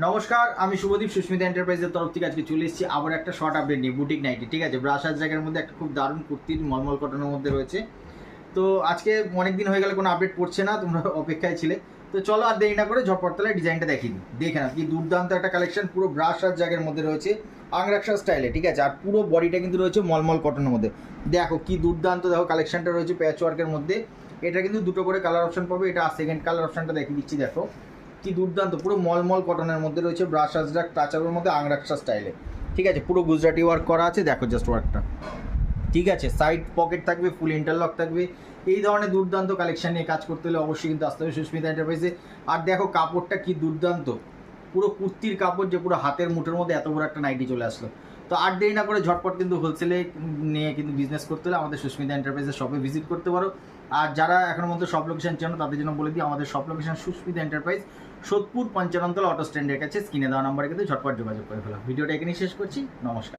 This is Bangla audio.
নমস্কার, আমি শুভদীপ সুস্মিতা এন্টারপ্রাইজের তরফ থেকে আজকে চলে এসেছি আবার একটা শর্ট আপডেট নিয়ে বুটিক নাইটি। ঠিক আছে, ব্রাশার জায়গার মধ্যে একটা খুব দারুণ কুর্তির মলমল কটনের মধ্যে রয়েছে। তো আজকে অনেক দিন হয়ে গেলে কোনো আপডেট পড়ছে না, তোমরা অপেক্ষায় ছিলে। তো চলো আর দেরি না করে ঝটপট তাহলে ডিজাইনটা দেখিয়ে দিই। দেখে না কি দুর্দান্ত একটা কালেকশন, পুরো ব্রাশার জায়গার মধ্যে রয়েছে আংরাক্সা স্টাইলে। ঠিক আছে, আর পুরো বডিটা কিন্তু রয়েছে মলমল কটনের মধ্যে। দেখো কি দুর্দান্ত, দেখো কালেকশনটা রয়েছে প্যাচ ওয়ার্কের মধ্যে। এটা কিন্তু দুটো করে কালার অপশন পাবে। এটা সেকেন্ড কালার অপশনটা দেখিয়ে দিচ্ছি। দেখো কি দুর্দান্ত, পুরো মলমল কটনের মধ্যে রয়েছে ব্রাশ আজরাক টাচারের মধ্যে আংরাক্সা স্টাইলে। ঠিক আছে, পুরো গুজরাটি ওয়ার্ক করা আছে। দেখো জাস্ট ওয়ার্কটা, ঠিক আছে। সাইড পকেট থাকবে, ফুল ইন্টারলক থাকবে। এই ধরনের দুর্দান্ত কালেকশন নিয়ে কাজ করতে হলে অবশ্যই কিন্তু আসতে হবে সুস্মিতা এন্টারপ্রাইজে। আর দেখো কাপড়টা কি দুর্দান্ত, পুরো কুর্তির কাপড়, যে পুরো হাতের মুঠোর মধ্যে এত বড় একটা নাইটি চলে আসলো। তো আর দেরি না করে ঝটপট কিন্তু হোলসেলে নিয়ে কিন্তু বিজনেস করতে হলে আমাদের সুস্মিতা এন্টারপ্রাইজের শপে ভিজিট করতে পারো। আর যারা এখনো মধ্যে সব লোকেশন চেনো তাদের জন্য বলে দিই, আমাদের সব location Susmita enterprise, Sodepur Panchanantala auto স্ট্যান্ডের কাছে। স্ক্রিনে দেওয়া নাম্বারে কিন্তু ঝটপট যোগাযোগ করে ফেলাম। ভিডিওটা এখানেই শেষ করছি। নমস্কার।